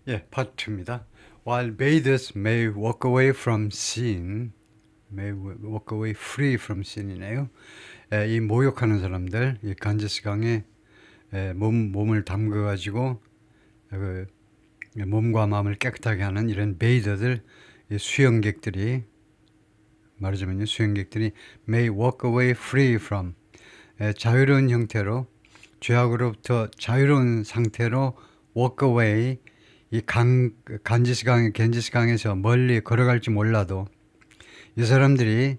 예, 파트 2입니다. While bathers may walk away from sin, may walk away free from sin이네요. 이 모욕하는 사람들, 이 간제스강에 몸을 담궈가지고 그 몸과 마음을 깨끗하게 하는 이런 베이더들, 수영객들이 말하자면요, 수영객들이 may walk away free from 자유로운 형태로 죄악으로부터 자유로운 상태로 walk away 이 겐지스강에서 멀리 걸어갈지 몰라도 이 사람들이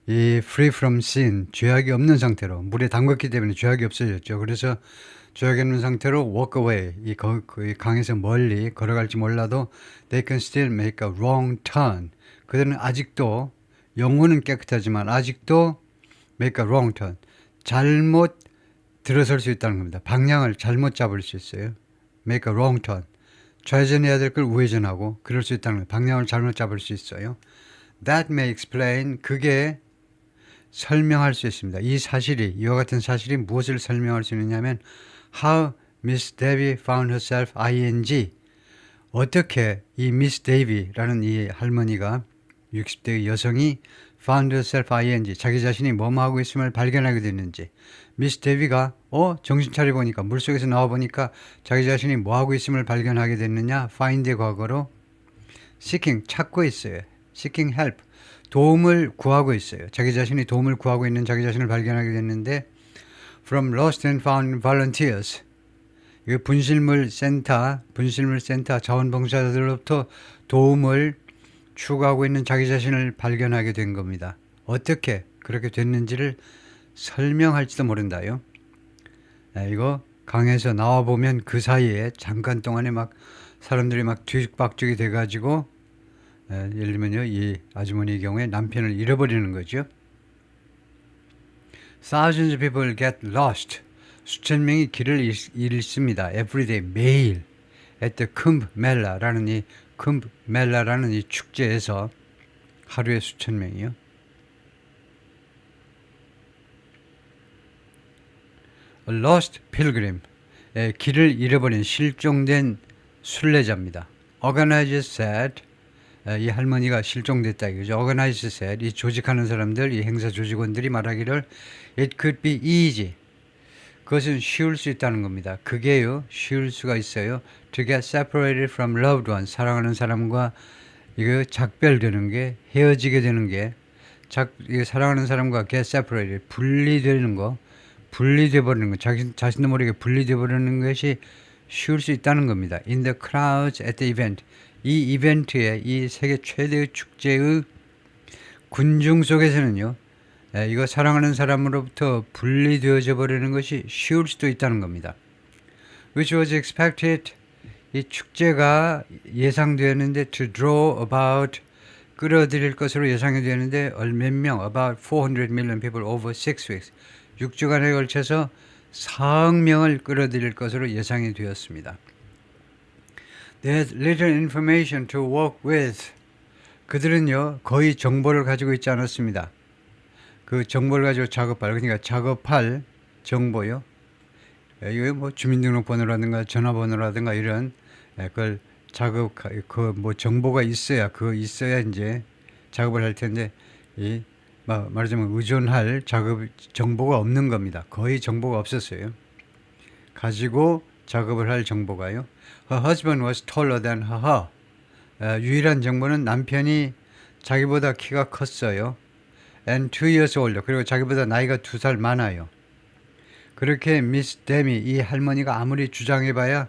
이 free from sin 죄악이 없는 상태로 물에 담갔기 때문에 죄악이 없어졌죠. 그래서 죄악이 없는 상태로 walk away 이 강에서 멀리 걸어갈지 몰라도 they can still make a wrong turn. 그들은 아직도 영혼은 깨끗하지만 아직도 make a wrong turn. 잘못 들어설 수 있다는 겁니다. 방향을 잘못 잡을 수 있어요. make a wrong turn. 좌회전해야 될 걸 우회전하고 그럴 수 있다는 거예요. 방향을 잘못 잡을 수 있어요. That may explain, 그게 설명할 수 있습니다. 이 사실이, 이와 같은 사실이 무엇을 설명할 수 있느냐면 How Miss Davy found herself ing. 어떻게 이 Miss Davy라는 이 할머니가 60대의 여성이 found herself ing, 자기 자신이 뭐하고 있음을 발견하게 됐는지. 미스 데비가 정신 차려 보니까 물속에서 나와 보니까 자기 자신이 뭐하고 있음을 발견하게 됐느냐. find의 과거로 seeking, 찾고 있어요. seeking help, 도움을 구하고 있어요. 자기 자신이 도움을 구하고 있는 자기 자신을 발견하게 됐는데 from lost and found volunteers, 분실물 센터 자원봉사자들로부터 도움을 추구하고 있는 자기 자신을 발견하게 된 겁니다. 어떻게 그렇게 됐는지를 설명할지도 모른다요. 이거 강에서 나와보면 그 사이에 잠깐 동안에 막 사람들이 막 뒤죽박죽이 돼가지고 예를 들면요, 이 아주머니의 경우에 남편을 잃어버리는 거죠. Thousands of people get lost. 수천 명이 길을 잃습니다. Every day, 매일. At the Kumbh Mela라는 이 축제에서 하루에 수천 명이요. A lost pilgrim, 길을 잃어버린 실종된 순례자입니다. Organizers said, 이 할머니가 실종됐다 이거죠. Organizers said, 이 조직하는 사람들, 이 행사 조직원들이 말하기를 It could be easy. 그것은 쉬울 수 있다는 겁니다. 그게요, 쉬울 수가 있어요. To get separated from loved ones, 사랑하는 사람과 이거 작별되는 게, 헤어지게 되는 게, 사랑하는 사람과 get separated, 분리되는 거, 분리돼 버리는 거, 자신도 모르게 분리돼 버리는 것이 쉬울 수 있다는 겁니다. In the crowds at the event, 이 이벤트의, 이 세계 최대의 축제의 군중 속에서는요, 이거 사랑하는 사람으로부터 분리되어져 버리는 것이 쉬울 수도 있다는 겁니다. Which was expected, 이 축제가 예상되었는데 to draw about, 끌어들일 것으로 예상이 되는데 몇 명, about 400 million people over 6 weeks, 6주간에 걸쳐서 4억 명을 끌어들일 것으로 예상이 되었습니다. There's little information to work with. 그들은요, 거의 정보를 가지고 있지 않았습니다. 그 정보를 가지고 그러니까 작업할 정보요. 이거 뭐 주민등록번호라든가 전화번호라든가 이런 그걸 정보가 있어야 이제 작업을 할 텐데 말하자면 의존할 정보가 없는 겁니다. 거의 정보가 없었어요. 가지고 작업을 할 정보가요. Her husband was taller than her. 유일한 정보는 남편이 자기보다 키가 컸어요. And 2 years older. 그리고 자기보다 나이가 2살 많아요. 그렇게 미스 데미, 이 할머니가 아무리 주장해봐야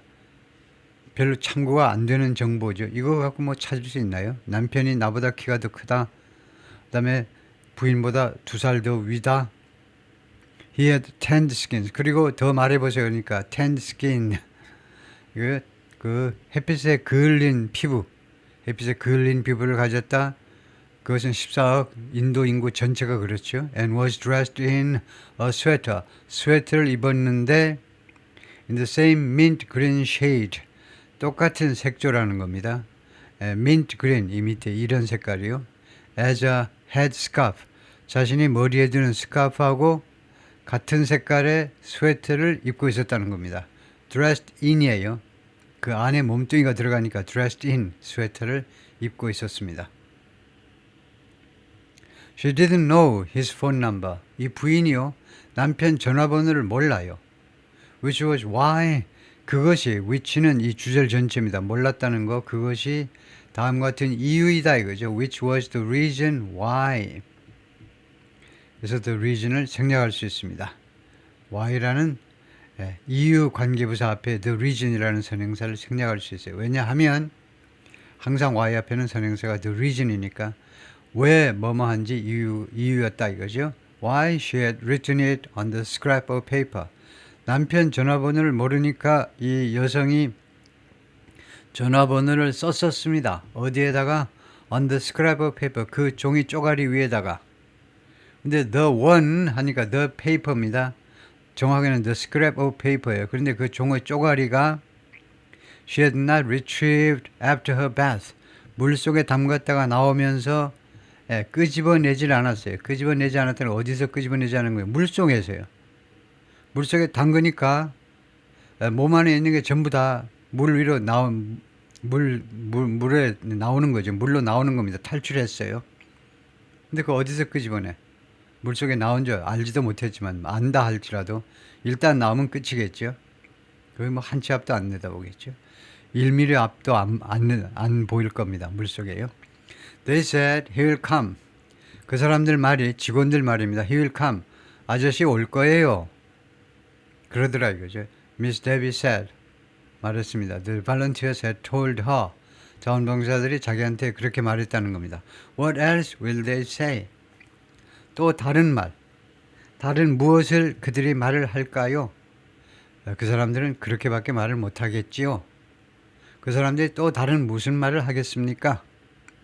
별로 참고가 안 되는 정보죠. 이거 갖고 뭐 찾을 수 있나요? 남편이 나보다 키가 더 크다. 그 다음에 부인보다 2살 더 위다. He had tanned skin. 그리고 더 말해보세요. 그러니까 tanned skin. 햇빛에 그을린 피부를 가졌다. 그것은 14억 인도 인구 전체가 그렇죠. And was dressed in a sweater. 스웨터를 입었는데 in the same mint green shade. 똑같은 색조라는 겁니다. mint green, 이 밑에 이런 색깔이요. As a head scarf. 자신이 머리에 두는 스카프하고 같은 색깔의 스웨터를 입고 있었다는 겁니다. dressed in이에요. 그 안에 몸뚱이가 들어가니까 dressed in 스웨터를 입고 있었습니다. She didn't know his phone number. 이 부인이요, 남편 전화번호를 몰라요. Which was why. 그것이, which는 이 주절 전체입니다. 몰랐다는 거, 그것이 다음과 같은 이유이다 이거죠. Which was the reason why. 그래서 the reason을 생략할 수 있습니다. why라는 이유 관계부사 앞에 the reason이라는 선행사를 생략할 수 있어요. 왜냐하면 항상 why 앞에는 선행사가 the reason이니까 왜 뭐뭐한지 이유였다 이거죠. Why she had written it on the scrap of paper. 남편 전화번호를 모르니까 이 여성이 전화번호를 썼었습니다. 어디에다가? On the scrap of paper. 그 종이 쪼가리 위에다가. 근데 the one 하니까 the paper입니다. 정확히는 the scrap of paper예요. 그런데 그 종의 쪼가리가 she had not retrieved after her bath. 물 속에 담갔다가 나오면서 끄집어내질 않았어요. 끄집어내지 않았다는 어디서 끄집어내지 않은 거예요? 물 속에서요. 물 속에 담그니까 몸 안에 있는 게 전부 다 물 위로 물에 나오는 거죠. 물로 나오는 겁니다. 탈출했어요. 근데 그 어디서 끄집어내? 물 속에 나온 줄 알지도 못했지만 안다 할지라도 일단 나오면 끝이겠죠. 거의 뭐 한 치 앞도 안 내다보겠죠. 1mm 앞도 안 보일 겁니다. 물 속에요. They said he will come. 그 사람들 말이 직원들 말입니다. He will come. 아저씨 올 거예요. 그러더라 이거죠. Miss Debbie said. 말했습니다. The volunteers had told her. 자원봉사들이 자기한테 그렇게 말했다는 겁니다. What else will they say? 또 다른 말. 다른 무엇을 그들이 말을 할까요? 그 사람들은 그렇게밖에 말을 못하겠지요. 그 사람들이 또 다른 무슨 말을 하겠습니까?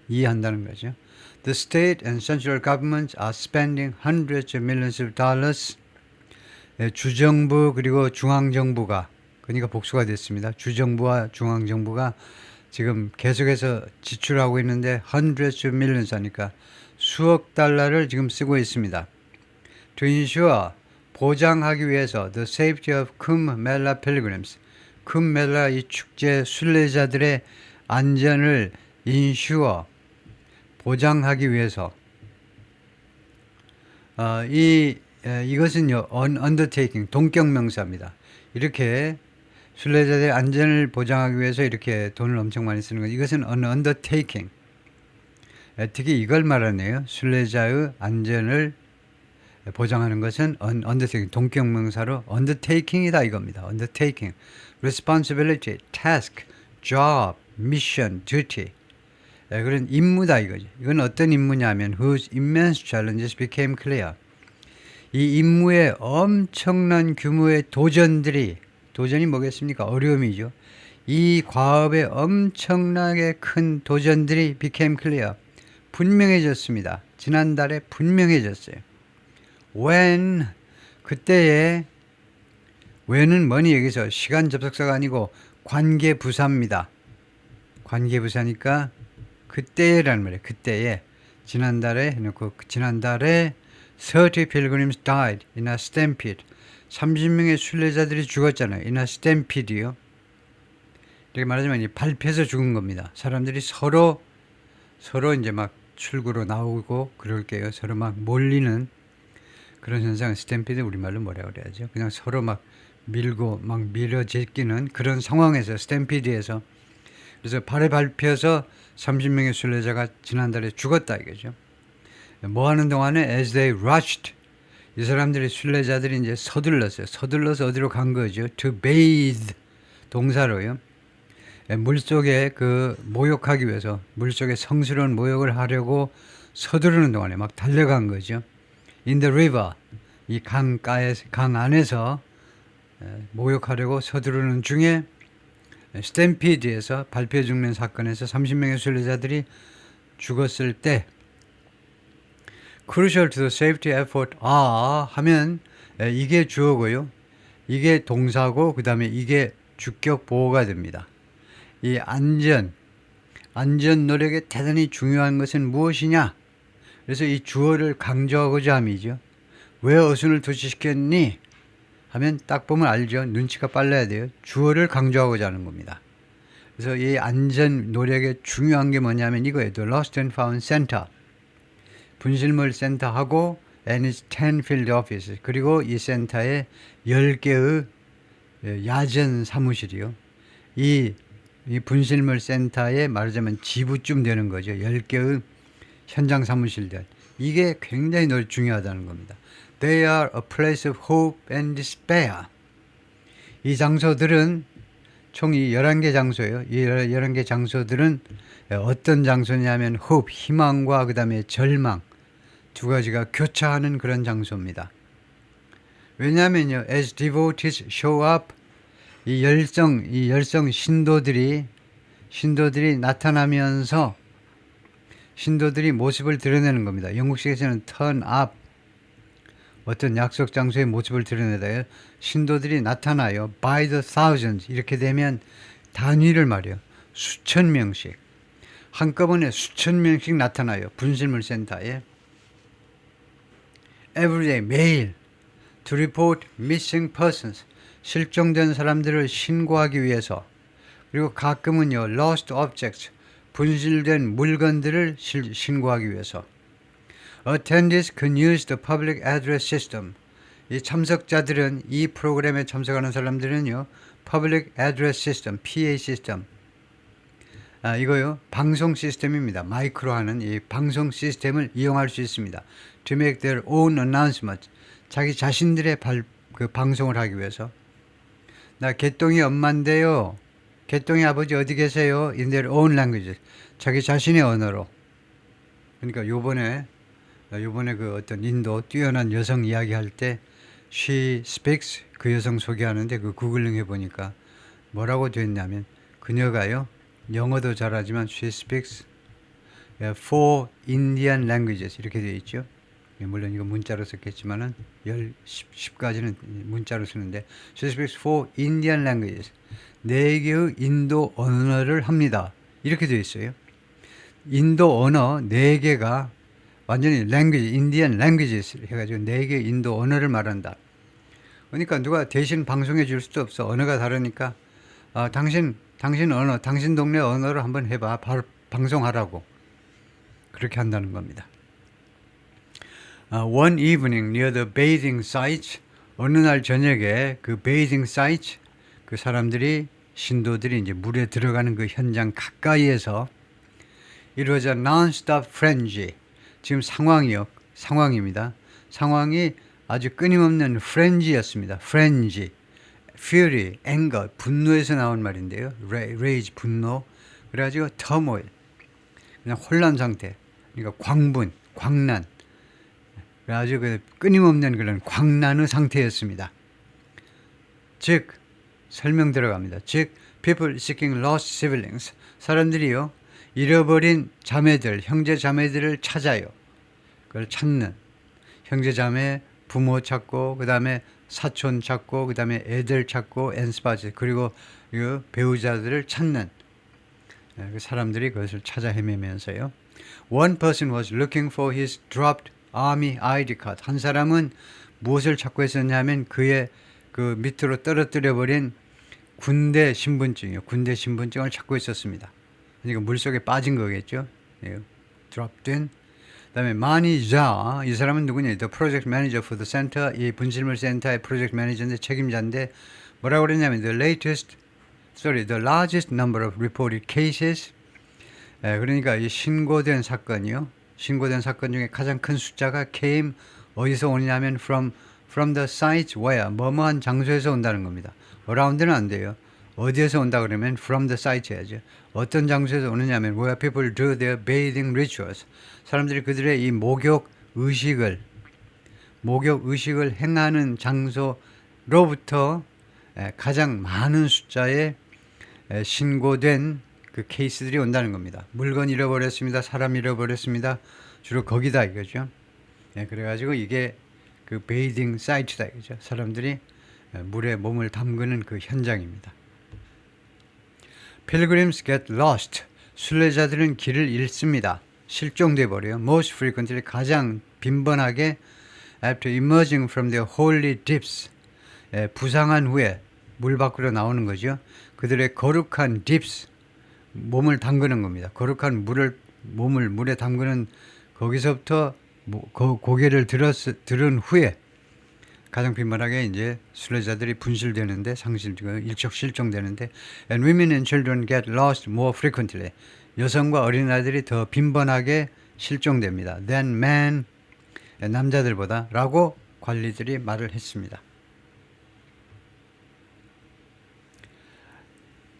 이해한다는 거죠. The state and central governments are spending hundreds of millions of dollars. 주정부 그리고 중앙정부가, 그러니까 복수가 됐습니다. 주정부와 중앙정부가 지금 계속해서 지출하고 있는데 hundreds of millions 하니까 수억 달러를 지금 쓰고 있습니다. To ensure, 보장하기 위해서 the safety of Kumbh Mela pilgrims. 쿰멜라 이 축제 순례자들의 안전을 ensure, 보장하기 위해서 이것은요 undertaking, 동격명사입니다. 이렇게 순례자들의 안전을 보장하기 위해서 이렇게 돈을 엄청 많이 쓰는 것. 이것은 undertaking. 특히 이걸 말하네요. 순례자의 안전을 보장하는 것은 undertaking, 동격명사로 undertaking이다 이겁니다. undertaking, responsibility, task, job, mission, duty. 그런 임무다 이거죠. 이건 어떤 임무냐면 whose immense challenges became clear. 이 임무의 엄청난 규모의 도전이 뭐겠습니까? 어려움이죠. 이 과업의 엄청나게 큰 도전들이 became clear. 분명해졌습니다. 지난달에 분명해졌어요. when, 그때에, when은 뭐니 여기서 시간 접속사가 아니고 관계부사입니다. 관계부사니까 그때라는 말이에요. 그때에, 지난달에 해놓고 지난달에 30 pilgrims died in a stampede. 30명의 순례자들이 죽었잖아요. in a stampede요. 이렇게 말하자면 이 밟혀서 죽은 겁니다. 사람들이 서로 이제 막 출구로 나오고 그럴게요. 서로 막 몰리는 그런 현상, 스탬피드 우리말로 뭐라고 그래야죠? 그냥 서로 막 밀고 막 밀어제끼는 그런 상황에서, 스탬피드에서. 그래서 발에 밟혀서 30명의 순례자가 지난달에 죽었다 이거죠. 뭐 하는 동안에 as they rushed, 이 사람들이 순례자들이 이제 서둘러서 어디로 간 거죠? to bathe, 동사로요. 물속에 모욕하기 위해서, 물속에 성스러운 모욕을 하려고 서두르는 동안에 막 달려간 거죠. in the river, 이 강 안에서 모욕하려고 서두르는 중에 스탬피드에서 밟혀 죽는 사건에서 30명의 순례자들이 죽었을 때 crucial to the safety effort 하면 이게 주어고요. 이게 동사고 그 다음에 이게 주격 보호가 됩니다. 이 안전 노력에 대단히 중요한 것은 무엇이냐? 그래서 이 주어를 강조하고자 함이죠. 왜 어순을 도치시켰니? 하면 딱 보면 알죠. 눈치가 빨라야 돼요. 주어를 강조하고자 하는 겁니다. 그래서 이 안전 노력의 중요한 게 뭐냐면 이거예요. The Lost and Found Center. 분실물 센터하고 and its 10 field offices. 그리고 이 센터에 10개의 야전 사무실이요. 이 분실물 센터에 말하자면 지부쯤 되는 거죠. 10개의 현장 사무실들. 이게 굉장히 중요하다는 겁니다. They are a place of hope and despair. 이 장소들은 총 이 11개 장소예요. 이 11개 장소들은 어떤 장소냐면 hope, 희망과 그 다음에 절망 두 가지가 교차하는 그런 장소입니다. 왜냐하면요. As devotees show up 이 열성 신도들이 나타나면서 신도들이 모습을 드러내는 겁니다. 영국식에서는 turn up 어떤 약속 장소의 모습을 드러내다요. 신도들이 나타나요. by the thousands 이렇게 되면 단위를 말해요. 수천 명씩 한꺼번에 수천 명씩 나타나요. 분실물 센터에 everyday 매일 to report missing persons 실종된 사람들을 신고하기 위해서 그리고 가끔은요 lost objects 분실된 물건들을 신고하기 위해서 Attendees can use the public address system. 이 참석자들은 이 프로그램에 참석하는 사람들은요 public address system, PA 시스템 이거요 방송 시스템입니다. 마이크로 하는 이 방송 시스템을 이용할 수 있습니다. To make their own announcement. 자기 자신들의 방송을 하기 위해서 나 개똥이 엄마인데요. 개똥이 아버지 어디 계세요? In their own language. 자기 자신의 언어로. 그러니까 요번에 그 어떤 인도 뛰어난 여성 이야기할 때 she speaks 그 여성 소개하는데 그 구글링 해보니까 뭐라고 됐냐면 그녀가요 영어도 잘하지만 she speaks 4 Indian languages 이렇게 되어 있죠. 물론 이거 문자로 썼겠지만은 10가지는 문자로 쓰는데 she speaks 4 Indian languages 4개의 인도 언어를 합니다. 이렇게 되어 있어요. 인도 언어 4개가 완전히 language, Indian languages 해가지고 4개 인도 언어를 말한다. 그러니까 누가 대신 방송해 줄 수도 없어. 언어가 다르니까 당신 언어, 당신 동네 언어로 한번 해봐. 바로 방송하라고. 그렇게 한다는 겁니다. One evening near the bathing site 어느 날 저녁에 그 bathing site 그 사람들이 신도들이 이제 물에 들어가는 그 현장 가까이에서 It was a non-stop frenzy. 지금 상황입니다. 상황이 아주 끊임없는 frenzy였습니다. frenzy, fury, anger, 분노에서 나온 말인데요. rage, 분노. 그래가지고 turmoil, 그냥 혼란 상태. 그러니까 광난. 그래가지고 그 끊임없는 그런 광란의 상태였습니다. 즉, 설명 들어갑니다. 즉, people seeking lost siblings. 사람들이요. 잃어버린 자매들, 형제 자매들을 찾아요. 그걸 찾는. 형제 자매, 부모 찾고, 그 다음에 사촌 찾고, 그 다음에 애들 찾고, 엔스파즈, 그리고 그 배우자들을 찾는. 그 사람들이 그것을 찾아 헤매면서요. One person was looking for his dropped army ID card. 한 사람은 무엇을 찾고 있었냐면 그의 그 밑으로 떨어뜨려버린 군대 신분증이요. 군대 신분증을 찾고 있었습니다. 그러니까 물속에 빠진 거겠죠. 예, 드롭된. 그다음에 마니자 이 사람은 누구냐? The project manager for the center. 이 분실물 센터의 프로젝트 매니저인데 책임자인데 뭐라고 그랬냐면 the largest number of reported cases. 그러니까 이 신고된 사건이요. 신고된 사건 중에 가장 큰 숫자가 came 어디서 오냐면 from the site where 뭐뭐한 장소에서 온다는 겁니다. around는 안 돼요. 어디에서 온다 그러면 from the site 해야죠. 어떤 장소에서 오느냐면 where people do their bathing rituals. 사람들이 그들의 이 목욕 의식을 행하는 장소로부터 가장 많은 숫자의 신고된 그 케이스들이 온다는 겁니다. 물건 잃어버렸습니다. 사람 잃어버렸습니다. 주로 거기다 이거죠. 그래가지고 이게 그 베이딩 사이트다 이거죠. 사람들이 물에 몸을 담그는 그 현장입니다. Pilgrims get lost. 순례자들은 길을 잃습니다. 실종돼 버려요. Most frequently 가장 빈번하게 after emerging from their holy dips. 부상한 후에 물 밖으로 나오는 거죠. 그들의 거룩한 dips. 몸을 담그는 겁니다. 거룩한 물을 몸을 물에 담그는 거기서부터 고개를 들은 후에 가장 빈번하게 이제 순례자들이 분실되는데 일적 실종되는데 and women and children get lost more frequently. 여성과 어린아이들이 더 빈번하게 실종됩니다. than men. 남자들보다 라고 관리들이 말을 했습니다.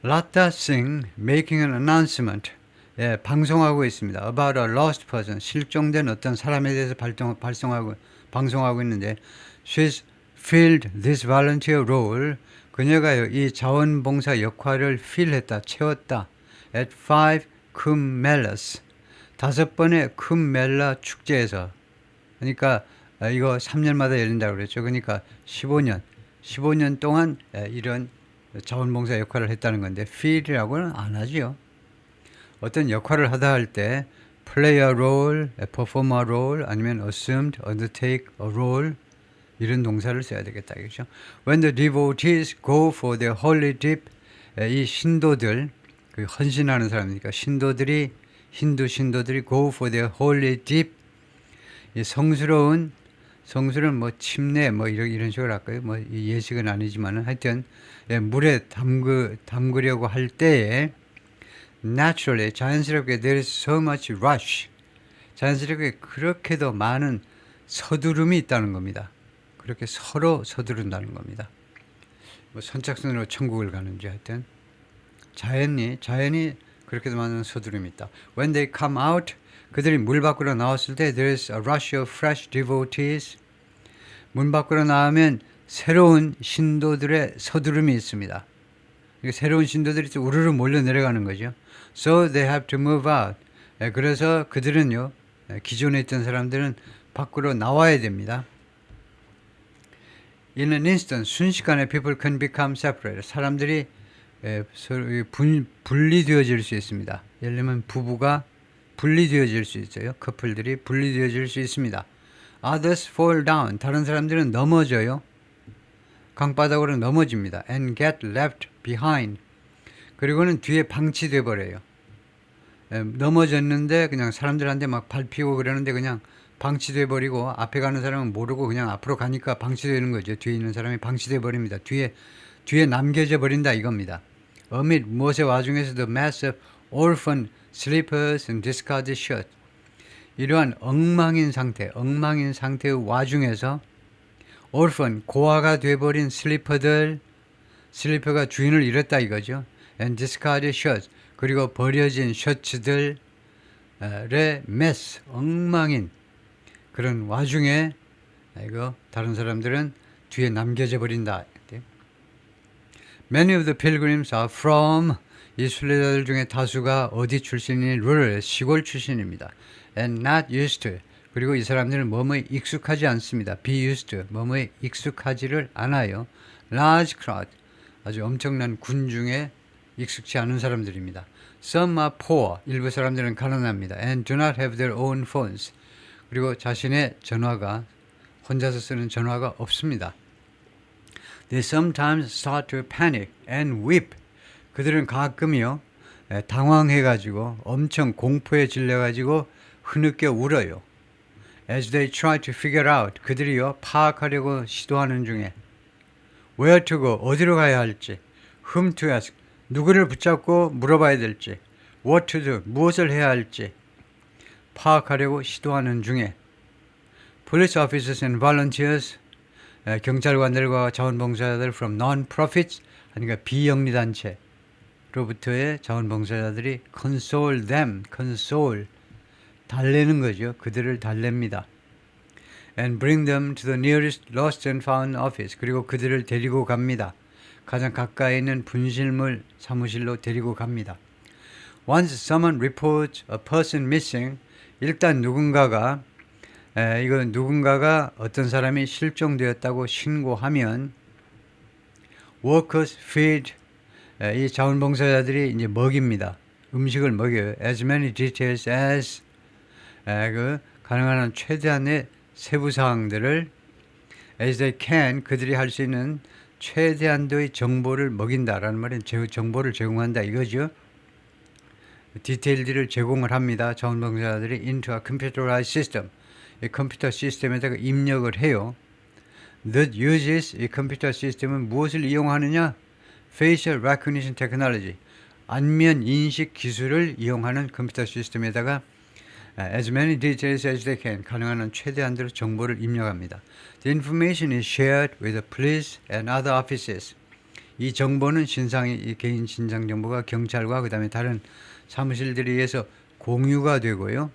Lata Singh making an announcement. 예, 방송하고 있습니다. About a lost person. 실종된 어떤 사람에 대해서 방송하고 있는데 She's filled this volunteer role. 그녀가 이 자원봉사 역할을 fill했다, 채웠다. At 5 Kumbh Melas. 5번의 쿰멜라 축제에서. 그러니까 이거 3년마다 열린다고 그랬죠. 그러니까 15년 동안 이런 자원봉사 역할을 했다는 건데 fill이라고는 안 하지요. 어떤 역할을 하다 할 때 play a role, perform a role, 아니면 assumed, undertake a role 이런 동사를 써야 되겠다. 그렇죠? When the devotees go for their holy dip, 이 신도들, 그 헌신하는 사람이니까 힌두 신도들이 go for their holy dip, 이 성스러운 뭐 침례 뭐 이런 식으로 할까요? 뭐 예식은 아니지만은 하여튼 물에 담그려고 할 때에 naturally 자연스럽게 there is so much rush. 자연스럽게 그렇게도 많은 서두름이 있다는 겁니다. 그렇게 서로 서두른다는 겁니다. 뭐 선착순으로 천국을 가는지 하여튼 자연이 그렇게도 많은 서두름이 있다. When they come out, 그들이 물 밖으로 나왔을 때 there is a rush of fresh devotees. 문 밖으로 나오면 새로운 신도들의 서두름이 있습니다. 새로운 신도들이 우르르 몰려 내려가는 거죠. So they have to move out. 그래서 그들은요, 기존에 있던 사람들은 밖으로 나와야 됩니다. In an instant, 순식간에 people can become separated. 사람들이 분리되어질 수 있습니다. 예를 들면 부부가 분리되어질 수 있어요. 커플들이 분리되어질 수 있습니다. Others fall down. 다른 사람들은 넘어져요. 강바닥으로 넘어집니다. And get left behind. 그리고는 뒤에 방치돼 버려요. 넘어졌는데 그냥 사람들한테 막 밟히고 그러는데 그냥 방치돼 버리고 앞에 가는 사람은 모르고 그냥 앞으로 가니까 방치되는 거죠. 뒤에 있는 사람이 방치돼 버립니다. 뒤에 남겨져 버린다 이겁니다. Amid 무엇의 와중에서도 mass of orphan sleepers and discarded shirts. 이러한 엉망인 상태의 와중에서 orphan, 고아가 돼버린 슬리퍼가 주인을 잃었다 이거죠. And discarded shirts, 그리고 버려진 셔츠들의 mess, 엉망인 그런 와중에 이거 다른 사람들은 뒤에 남겨져 버린다. Many of the pilgrims are from, 이 순례자들 중에 다수가 어디 출신인 rural, 시골 출신입니다. And not used to, 그리고 이 사람들은 뭐뭐에 익숙하지 않습니다. be used to, 뭐뭐에 익숙하지를 않아요. large crowd, 아주 엄청난 군중에 익숙치 않은 사람들입니다. Some are poor, 일부 사람들은 가난합니다. And do not have their own phones, 그리고 자신의 전화가, 혼자서 쓰는 전화가 없습니다. They sometimes start to panic and weep. 그들은 가끔요, 당황해가지고 엄청 공포에 질려가지고 흐느껴 울어요. As they try to figure out, 그들이요 파악하려고 시도하는 중에 where to go, 어디로 가야 할지, whom to ask, 누구를 붙잡고 물어봐야 될지, what to do, 무엇을 해야 할지 파악하려고 시도하는 중에 police officers and volunteers, 경찰관들과 자원봉사자들 from non-profits, 그러니까 비영리단체로부터의 자원봉사자들이 console them, 달래는 거죠. 그들을 달랩니다. And bring them to the nearest lost and found office, 그리고 그들을 데리고 갑니다. 가장 가까이 있는 분실물 사무실로 데리고 갑니다. Once someone reports a person missing, 일단 누군가가 어떤 사람이 실종되었다고 신고하면 workers feed, 이 자원봉사자들이 이제 먹입니다. 음식을 먹여요. As many details as, 가능한 한 최대한의 세부 사항들을 as they can, 그들이 할 수 있는 최대한도의 정보를 먹인다라는 말은 정보를 제공한다 이거죠. 디테일들을 제공을 합니다. 자원봉사자들이 into a computerized system. 이 컴퓨터 시스템에다가 입력을 해요. That uses 이 컴퓨터 시스템은 무엇을 이용하느냐? Facial recognition technology. 안면 인식 기술을 이용하는 컴퓨터 시스템에다가 as many details as they can 가능한 한 최대한대로 정보를 입력합니다. The information is shared with the police and other offices. 이 정보는 이 개인 신상 정보가 경찰과 그 다음에 다른 사무실들에 의해서 공유가 되고요.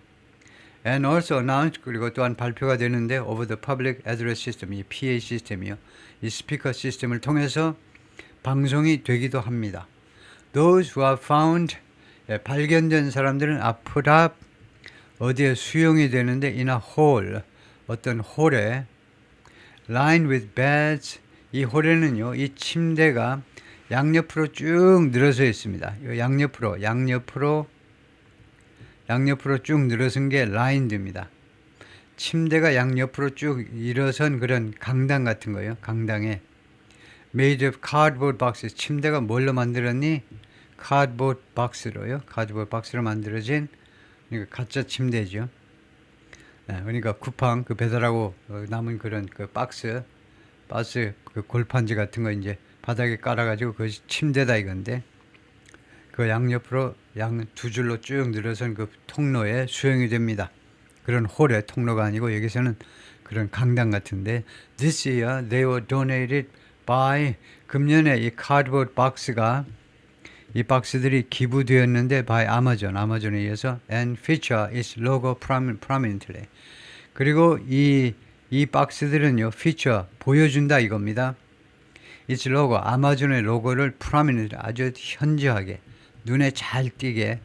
And also announced 그리고 또한 발표가 되는데 over the public address system 이 PA 시스템이요. 이 스피커 시스템을 통해서 방송이 되기도 합니다. Those who are found 발견된 사람들은 are put up 어디에 수용이 되는데 in a hole 어떤 홀에 lined with beds 이 홀에는요 이 침대가 양옆으로 쭉 늘어서 있습니다. 양옆으로 쭉 늘어선 게 라인드입니다. 침대가 양옆으로 쭉 일어선 그런 강당 같은 거예요. 강당에 made of cardboard boxes 침대가 뭘로 만들었니? cardboard box로요. cardboard box로 만들어진 그러니까 가짜 침대죠. 그러니까 쿠팡 그 배달하고 남은 그런 그 박스 그 골판지 같은 거 이제 바닥에 깔아가지고 그 침대다 이건데 그 양옆으로 양 두 줄로 쭉 늘어선 그 통로에 수용이 됩니다. 그런 홀의 통로가 아니고 여기서는 그런 강당 같은데 this year they were donated by 금년에 이 cardboard 박스가 이 박스들이 기부되었는데 by 아마존에 의해서 and feature its logo prominently. 그리고 이 박스들은요, feature 보여준다 이겁니다. its logo 아마존의 로고를 prominently 아주 현저하게 눈에 잘 띄게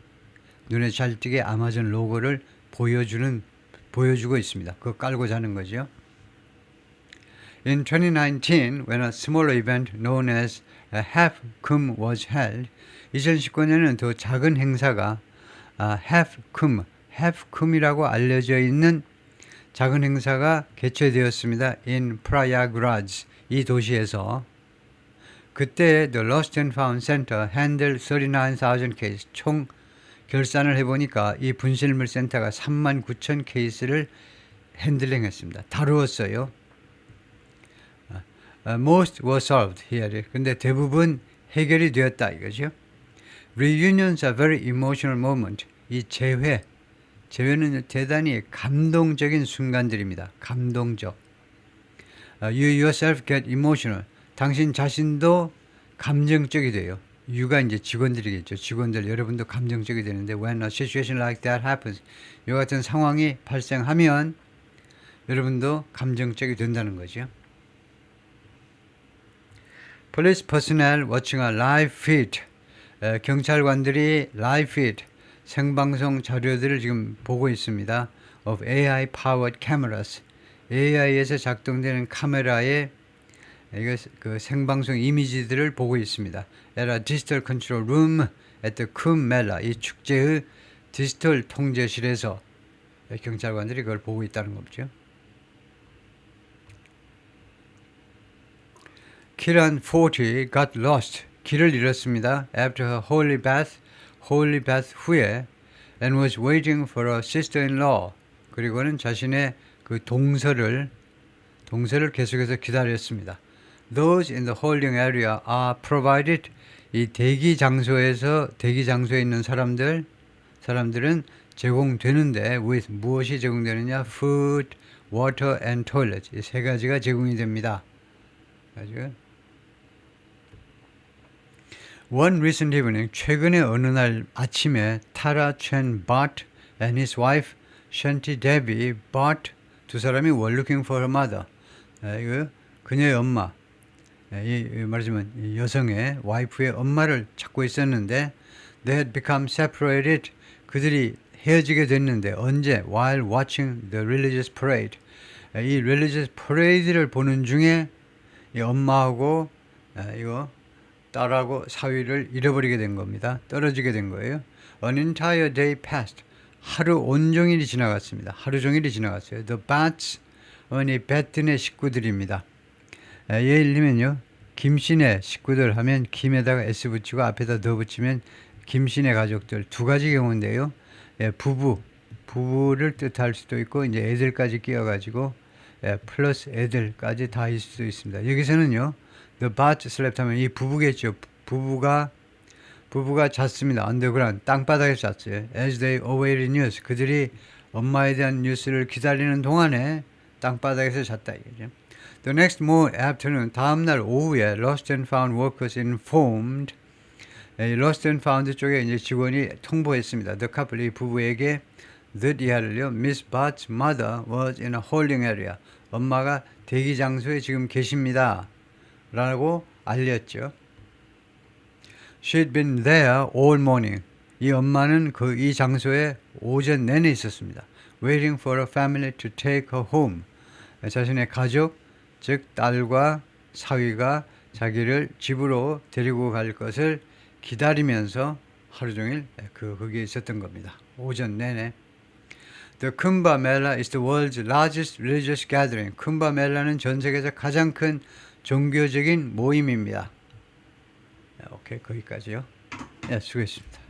아마존 로고를 보여주고 있습니다. 그거 깔고 자는 거죠. In 2019, when a smaller event known as Half Kum was held, 2019년에는 더 작은 행사가 Half Kum이라고 알려져 있는 작은 행사가 개최되었습니다. In Prayagraj, 이 도시에서 그때 The Lost and Found Center handled 39,000 cases. 총 결산을 해보니까 이 분실물 센터가 39,000 케이스를 핸들링했습니다. 다루었어요. Most were solved here. 근데 대부분 해결이 되었다 이거죠. Reunions are very emotional moment. 이 재회는 대단히 감동적인 순간들입니다. 감동적. You yourself get emotional. 당신 자신도 감정적이 돼요. You가 이제 직원들이겠죠. 직원들 여러분도 감정적이 되는데 when a situation like that happens, 이 같은 상황이 발생하면 여러분도 감정적이 된다는 거죠. Police personnel watching a live feed. 경찰관들이 live feed 생방송 자료들을 지금 보고 있습니다. of AI powered cameras. AI에서 작동되는 카메라에 그 생방송 이미지들을 보고 있습니다. At a digital control room at the Kumbh Mela. 이 축제의 디지털 통제실에서 경찰관들이 그걸 보고 있다는 거죠. Kiran 40 got lost. 길을 잃었습니다. After her holy bath 후에 and was waiting for a sister-in-law. 그리고는 자신의 그 동서를 계속해서 기다렸습니다. Those in the holding area are provided. 이 대기 장소에 있는 사람들은 제공되는데 with 무엇이 제공되느냐? Food, water and toilet. 이 세 가지가 제공이 됩니다. One recent evening, 최근에 어느 날 아침에 Tara Chen Bhatt and his wife Shanti Devi Bhatt 두 사람이 were looking for her mother. 그녀의 엄마, 말하자면 여성의 와이프의 엄마를 찾고 있었는데 they had become separated. 그들이 헤어지게 됐는데 언제? While watching the religious parade. 이 religious parade를 보는 중에 이 엄마하고 딸하고 사위를 잃어버리게 된 겁니다. 떨어지게 된 거예요. An entire day passed. 하루 온종일이 지나갔습니다. 하루 종일이 지나갔어요. The Bhatts, 어머니 베튼의 식구들입니다. 예를 들면요. 김씨네 식구들 하면 김에다가 S 붙이고 앞에다 더 붙이면 김씨네 가족들 두 가지 경우인데요. 예, 부부를 뜻할 수도 있고 이제 애들까지 끼어가지고 예, 플러스 애들까지 다 있을 수 있습니다. 여기서는요, the bat slept 하면 이 부부겠죠. 부부가 잤습니다. underground 땅바닥에서 잤어요. As they awaited news 그들이 엄마에 대한 뉴스를 기다리는 동안에 땅바닥에서 잤다 이거죠. The next afternoon 다음날 오후에 lost and found workers informed lost and found 쪽에 이제 직원이 통보했습니다. The couple 이 부부에게 that 이하를요. Miss Bart's mother was in a holding area. 엄마가 대기 장소에 지금 계십니다. 라고 알렸죠. She'd been there all morning. 이 엄마는 이 장소에 오전 내내 있었습니다. Waiting for a family to take her home. 자신의 가족, 즉 딸과 사위가 자기를 집으로 데리고 갈 것을 기다리면서 하루 종일 거기에 있었던 겁니다. 오전 내내. The Kumbh Mela is the world's largest religious gathering. 쿤바 멜라는 전 세계에서 가장 큰 종교적인 모임입니다. 오케이, 거기까지요. 네, 수고했습니다.